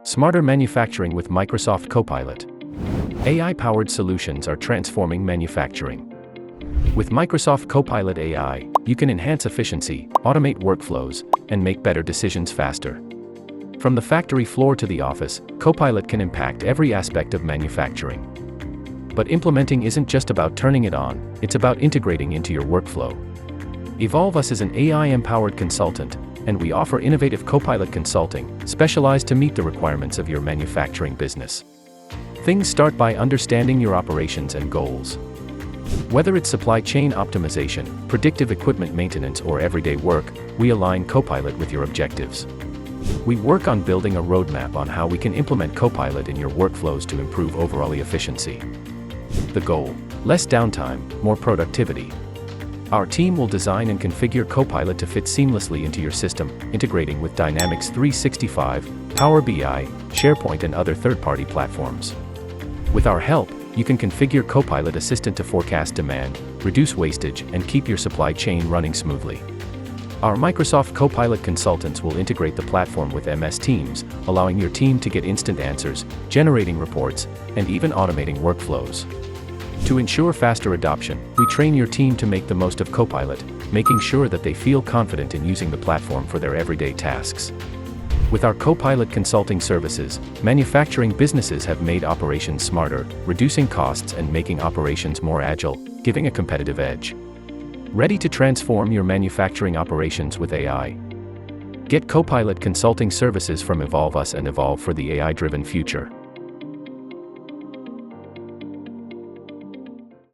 Smarter manufacturing with Microsoft Copilot. AI-powered solutions are transforming manufacturing. With Microsoft Copilot AI, you can enhance efficiency, automate workflows, and make better decisions faster. From the factory floor to the office, Copilot can impact every aspect of manufacturing. But implementing isn't just about turning it on, it's about integrating into your workflow. Evolve Us is an AI-empowered consultant, and we offer innovative Copilot consulting, specialized to meet the requirements of your manufacturing business. Things start by understanding your operations and goals. Whether it's supply chain optimization, predictive equipment maintenance, or everyday work, we align Copilot with your objectives. We work on building a roadmap on how we can implement Copilot in your workflows to improve overall efficiency. The goal: less downtime, more productivity. Our team will design and configure Copilot to fit seamlessly into your system, integrating with Dynamics 365, Power BI, SharePoint, and other third-party platforms. With our help, you can configure Copilot Assistant to forecast demand, reduce wastage, and keep your supply chain running smoothly. Our Microsoft Copilot consultants will integrate the platform with MS Teams, allowing your team to get instant answers, generating reports, and even automating workflows. To ensure faster adoption, we train your team to make the most of Copilot, making sure that they feel confident in using the platform for their everyday tasks. With our Copilot consulting services, manufacturing businesses have made operations smarter, reducing costs and making operations more agile, giving a competitive edge. Ready to transform your manufacturing operations with AI? Get Copilot consulting services from Evolve Us and evolve for the AI-driven future.